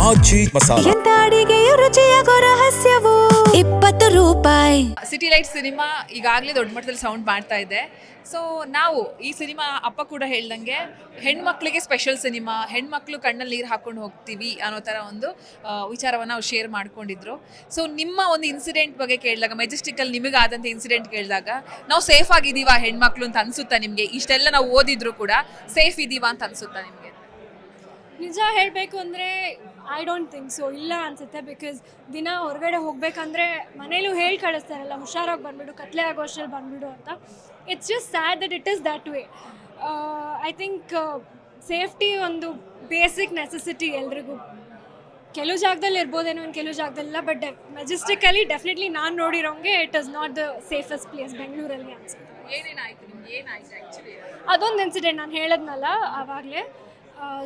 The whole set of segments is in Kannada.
ಆಚಿ ಮಸಾಲ. ಎಂತ ಅಡಿಗೆಯ ರುಚಿಯಾಗೋ ರಹಸ್ಯವು 20 ರೂಪಾಯಿ. ಸಿಟಿ ಲೈಟ್ ಸಿನಿಮಾ ಈಗಾಗಲೇ ದೊಡ್ಡ ಮಟ್ಟದಲ್ಲಿ ಸೌಂಡ್ ಮಾಡ್ತಾ ಇದೆ. ಸೊ ನಾವು ಈ ಸಿನಿಮಾ ಅಪ್ಪ ಕೂಡ ಹೇಳ್ದಂಗೆ ಹೆಣ್ಮಕ್ಳಿಗೆ ಸ್ಪೆಷಲ್ ಸಿನಿಮಾ, ಹೆಣ್ಮಕ್ಳು ಕಣ್ಣಲ್ಲಿ ನೀರು ಹಾಕೊಂಡು ಹೋಗ್ತೀವಿ ಅನ್ನೋ ಥರ ಒಂದು ವಿಚಾರವನ್ನು ಅವ್ರು ಶೇರ್ ಮಾಡ್ಕೊಂಡಿದ್ರು. ಸೊ ನಿಮ್ಮ ಒಂದು ಇನ್ಸಿಡೆಂಟ್ ಬಗ್ಗೆ ಕೇಳಿದಾಗ, ಮೆಜೆಸ್ಟಿಕಲ್ಲಿ ನಿಮಗಾದಂಥ ಇನ್ಸಿಡೆಂಟ್ ಕೇಳಿದಾಗ ನಾವು ಸೇಫ್ ಆಗಿದ್ದೀವಾ ಹೆಣ್ಮಕ್ಳು ಅಂತ ಅನಿಸುತ್ತಾ ನಿಮಗೆ? ಇಷ್ಟೆಲ್ಲ ನಾವು ಓದಿದ್ರು ಕೂಡ ಸೇಫ್ ಇದ್ದೀವಾ ಅಂತ ಅನಿಸುತ್ತಾ ನಿಮಗೆ? ನಿಜ ಹೇಳಬೇಕು ಅಂದರೆ ಐ ಡೋಂಟ್ ಥಿಂಕ್ ಸೊ, ಇಲ್ಲ ಅನಿಸುತ್ತೆ. ಬಿಕಾಸ್ ದಿನ ಹೊರಗಡೆ ಹೋಗಬೇಕಂದ್ರೆ ಮನೇಲೂ ಹೇಳಿ ಕಳಿಸ್ತಾರಲ್ಲ, ಹುಷಾರಾಗಿ ಬಂದುಬಿಡು, ಕತ್ಲೆ ಆಗೋ ಅಷ್ಟರಲ್ಲಿ ಬಂದುಬಿಡು ಅಂತ. It's just sad that it is that way. I think safety ಒಂದು ಬೇಸಿಕ್ ನೆಸೆಸಿಟಿ ಎಲ್ರಿಗೂ. ಕೆಲವು ಜಾಗದಲ್ಲಿ ಇರ್ಬೋದೇನೋ, ಇನ್ನು ಕೆಲವು ಜಾಗದಲ್ಲಿಲ್ಲ. ಬಟ್ ಮೆಜೆಸ್ಟಿಕಲ್ಲಿ ಡೆಫಿನೆಟ್ಲಿ ನಾನು ನೋಡಿರೋಂಗೆ it is not the safest place ಬೆಂಗಳೂರಲ್ಲಿ ಅನಿಸುತ್ತೆ. ಏನೇನಾಯಿತು ನಿಮ್ಗೆ? ಏನಾಯಿತು ಆ್ಯಕ್ಚುಲಿ? ಅದೊಂದು ಇನ್ಸಿಡೆಂಟ್ ನಾನು ಹೇಳಿದ್ನಲ್ಲ ಆವಾಗಲೇ,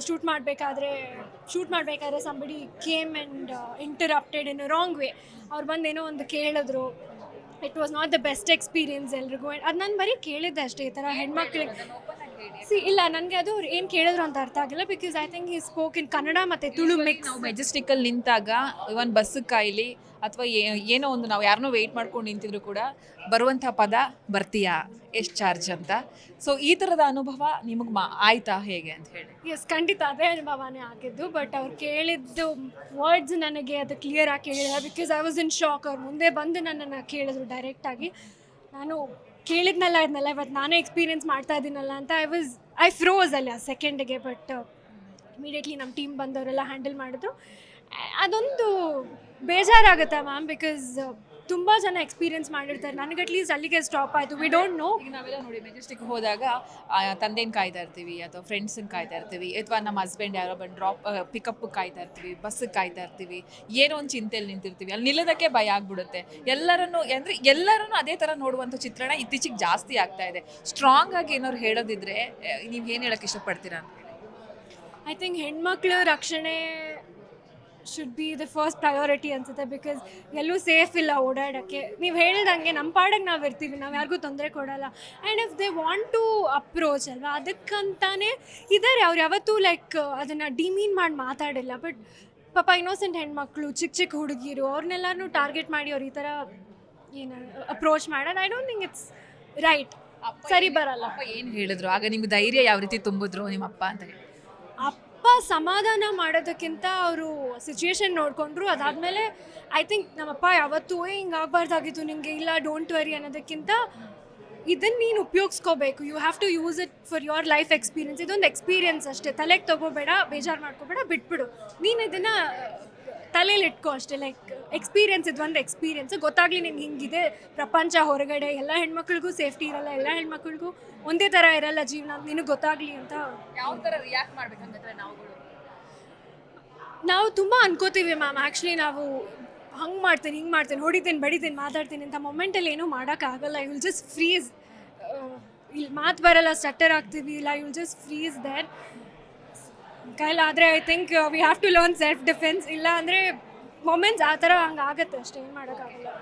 ಶೂಟ್ ಮಾಡಬೇಕಾದ್ರೆ somebody came and interrupted in a wrong way. ಅವ್ರು ಬಂದೇನೋ ಒಂದು ಕೇಳಿದ್ರು. It was not the best experience ಎಲ್ರಿಗೂ. ಅದು ನಾನು ಬರೀ ಕೇಳಿದ್ದೆ ಅಷ್ಟೇ, ಈ ಥರ ಹೆಣ್ಮಕ್ಳಿಗೆ ಇಲ್ಲ, ನನಗೆ ಅದು ಅವ್ರು ಏನು ಕೇಳಿದ್ರು ಅಂತ ಅರ್ಥ ಆಗಿಲ್ಲ. ಬಿಕಾಸ್ ಐ ಥಿಂಕ್ ಈ ಸ್ಪೋಕ್ ಇನ್ ಕನ್ನಡ ಮತ್ತು ತುಳು ಮಿಕ್ಸ್. ನಾವು ಮೆಜೆಸ್ಟಿಕಲ್ಲಿ ನಿಂತಾಗ ಇವನ್ ಬಸ್ಸಿಗೆ ಕಾಯಿಲಿ ಅಥವಾ ಏನೋ ಒಂದು ನಾವು ಯಾರನ್ನೋ ವೆಯ್ಟ್ ಮಾಡ್ಕೊಂಡು ನಿಂತಿದ್ರು ಕೂಡ ಬರುವಂಥ ಪದ ಬರ್ತೀಯಾ, ಎಷ್ಟು ಚಾರ್ಜ್ ಅಂತ. ಸೊ ಈ ಥರದ ಅನುಭವ ನಿಮಗೆ ಆಯ್ತಾ ಹೇಗೆ ಅಂತ ಹೇಳಿ? ಎಸ್, ಖಂಡಿತ ಅದೇ ಅನುಭವನೇ ಆಗಿದ್ದು. ಬಟ್ ಅವ್ರು ಕೇಳಿದ್ದು ವರ್ಡ್ಸ್ ನನಗೆ ಅದು ಕ್ಲಿಯರ್ ಆಗಿ ಕೇಳಿಲ್ಲ. Because I was in shock. ಅವ್ರು ಮುಂದೆ ಬಂದು ನನ್ನನ್ನು ಕೇಳಿದ್ರು ಡೈರೆಕ್ಟಾಗಿ. ನಾನು ಕೇಳಿದ್ನಲ್ಲ ಇವತ್ತು ನಾನೇ ಎಕ್ಸ್ಪೀರಿಯೆನ್ಸ್ ಮಾಡ್ತಾ ಇದ್ದೀನಲ್ಲ ಅಂತ ಐ ಫ್ರೋಸ್ ಅಲ್ಲಿ ಆ ಸೆಕೆಂಡಿಗೆ. ಬಟ್ ಇಮಿಡಿಯೇಟ್ಲಿ ನಮ್ಮ ಟೀಮ್ ಬಂದವರೆಲ್ಲ ಹ್ಯಾಂಡಲ್ ಮಾಡಿದ್ರು. ಅದೊಂದು ಬೇಜಾರಾಗುತ್ತೆ ಮ್ಯಾಮ್, ಬಿಕಾಸ್ ತುಂಬ ಜನ ಎಕ್ಸ್ಪೀರಿಯೆನ್ಸ್ ಮಾಡಿರ್ತಾರೆ. ನನಗೆ ಅಟ್ಲೀಸ್ಟ್ ಅಲ್ಲಿಗೆ ಸ್ಟಾಪ್ ಆಯಿತು. We don't know. ಈಗ ನಾವೆಲ್ಲ ನೋಡಿ ಮೆಜೆಸ್ಟಿಕ್ ಹೋದಾಗ ತಂದೆನ ಕಾಯ್ತಾ ಇರ್ತೀವಿ, ಅಥವಾ ಫ್ರೆಂಡ್ಸನ್ನ ಕಾಯ್ತಾ ಇರ್ತೀವಿ, ಅಥವಾ ನಮ್ಮ ಹಸ್ಬೆಂಡ್ ಯಾರೋ ಬಂದು ಪಿಕಪ್ ಕಾಯ್ತಾ ಇರ್ತೀವಿ, ಬಸ್ಸಿಗೆ ಕಾಯ್ತಾ ಇರ್ತೀವಿ, ಏನೋ ಒಂದು ಚಿಂತೆಯಲ್ಲಿ ನಿಂತಿರ್ತೀವಿ. ಅಲ್ಲಿ ನಿಲ್ಲೋದಕ್ಕೆ ಭಯ ಆಗ್ಬಿಡುತ್ತೆ. ಎಲ್ಲರೂ ಅದೇ ಥರ ನೋಡುವಂಥ ಚಿತ್ರಣ ಇತ್ತೀಚೆಗೆ ಜಾಸ್ತಿ ಆಗ್ತಾ ಇದೆ. ಸ್ಟ್ರಾಂಗ್ ಆಗಿ ಏನಾದ್ರು ಹೇಳೋದಿದ್ರೆ ನೀವು ಏನು ಹೇಳೋಕ್ಕೆ ಇಷ್ಟಪಡ್ತೀರಾ ಅಂತ ಹೇಳಿ? ಐ ಥಿಂಕ್ ಹೆಣ್ಮಕ್ಳು ರಕ್ಷಣೆ should be the first priority ಅನ್ಸುತ್ತೆ. ಬಿಕಾಸ್ ಎಲ್ಲೂ ಸೇಫ್ ಇಲ್ಲ ಓಡಾಡೋಕ್ಕೆ. ನೀವು ಹೇಳ್ದಂಗೆ ನಮ್ಮ ಪಾಡಕ್ಕೆ ನಾವು ಇರ್ತೀವಿ, ನಾವು ಯಾರಿಗೂ ತೊಂದರೆ ಕೊಡೋಲ್ಲ. And if they want to approach ಅಲ್ವಾ, ಅದಕ್ಕಂತಾನೆ ಇದ್ದಾರೆ. ಅವ್ರು ಯಾವತ್ತೂ ಲೈಕ್ ಅದನ್ನು ಡಿಮೀನ್ ಮಾಡಿ ಮಾತಾಡಿಲ್ಲ. ಬಟ್ ಪಾಪ ಇನ್ನೋಸೆಂಟ್ ಹೆಣ್ಮಕ್ಳು, ಚಿಕ್ಕ ಹುಡುಗಿರು, ಅವ್ರನ್ನೆಲ್ಲರೂ ಟಾರ್ಗೆಟ್ ಮಾಡಿ ಅವ್ರು ಈ ಥರ ಏನು ಅಪ್ರೋಚ್ ಮಾಡೋದು I don't think it's right. ಸರಿ ಬರಲ್ಲ. ಅಪ್ಪ ಏನು ಹೇಳಿದ್ರು ಆಗ? ನಿಮ್ಗೆ ಧೈರ್ಯ ಯಾವ ರೀತಿ ತುಂಬಿದ್ರು ನಿಮ್ಮ ಅಪ್ಪ ಅಂತ ಹೇಳಿ? ಅಪ್ಪ ಸಮಾಧಾನ ಮಾಡೋದಕ್ಕಿಂತ ಅವರು ಸಿಚುವೇಶನ್ ನೋಡಿಕೊಂಡ್ರು. ಅದಾದಮೇಲೆ ಐ ಥಿಂಕ್ ನಮ್ಮಪ್ಪ ಯಾವತ್ತೂ ಹಿಂಗೆ ಆಗಬಾರ್ದಾಗಿತ್ತು ನಿಮಗೆ, ಇಲ್ಲ ಡೋಂಟ್ ವರಿ ಅನ್ನೋದಕ್ಕಿಂತ ಇದನ್ನು ನೀನು ಉಪಯೋಗಿಸ್ಕೋಬೇಕು. You have to use it for your life experience. ಇದೊಂದು ಎಕ್ಸ್ಪೀರಿಯನ್ಸ್ ಅಷ್ಟೇ, ತಲೆಗೆ ತೊಗೋಬೇಡ, ಬೇಜಾರು ಮಾಡ್ಕೋಬೇಡ, ಬಿಟ್ಬಿಡು. ನೀನು ಇದನ್ನು ತಲೆಯಲ್ಲಿ ಇಟ್ಕೋ ಅಷ್ಟೇ. ಲೈಕ್ ಎಕ್ಸ್ಪೀರಿಯನ್ಸ್, ಇದು ಒಂದು ಎಕ್ಸ್ಪೀರಿಯನ್ಸ್. ಗೊತ್ತಾಗಲಿ ನಿಮ್ಗೆ ಹಿಂಗಿದೆ ಪ್ರಪಂಚ ಹೊರಗಡೆ. ಎಲ್ಲ ಹೆಣ್ಮಕ್ಳಿಗೂ ಸೇಫ್ಟಿ ಇರಲ್ಲ, ಎಲ್ಲ ಹೆಣ್ಮಕ್ಳಿಗೂ ಒಂದೇ ಥರ ಇರಲ್ಲ ಜೀವನ, ನಿನಗೆ ಗೊತ್ತಾಗಲಿ ಅಂತ. ಯಾವ ಥರ ರಿಯಾಕ್ಟ್ ಮಾಡ್ಬೇಕಂದ್ರೆ ನಾವು ತುಂಬ ಅನ್ಕೋತೀವಿ ಮ್ಯಾಮ್. ಆ್ಯಕ್ಚುಲಿ ನಾವು ಹಂಗೆ ಮಾಡ್ತೀನಿ, ಹಿಂಗೆ ಮಾಡ್ತೀನಿ, ಹೊಡಿತೀನಿ, ಬಡಿತೀನಿ, ಮಾತಾಡ್ತೀನಿ ಅಂತ ಮೊಮೆಂಟಲ್ಲಿ ಏನೂ ಮಾಡೋಕ್ಕಾಗಲ್ಲ. You will just freeze. ಇಲ್ಲಿ ಮಾತು ಬರಲ್ಲ, ಸ್ಟಟ್ಟರ್ ಆಗ್ತೀವಿ, ಇಲ್ಲ you will just freeze there. ಕೈಲಾದರೆ I think we have to learn self defence. ಇಲ್ಲ ಅಂದರೆ ಮೊಮೆಂಟ್ಸ್ ಆ ಥರ ಹಂಗೆ ಆಗುತ್ತೆ ಅಷ್ಟೇ, ಏನು ಮಾಡೋಕ್ಕಾಗಲ್ಲ.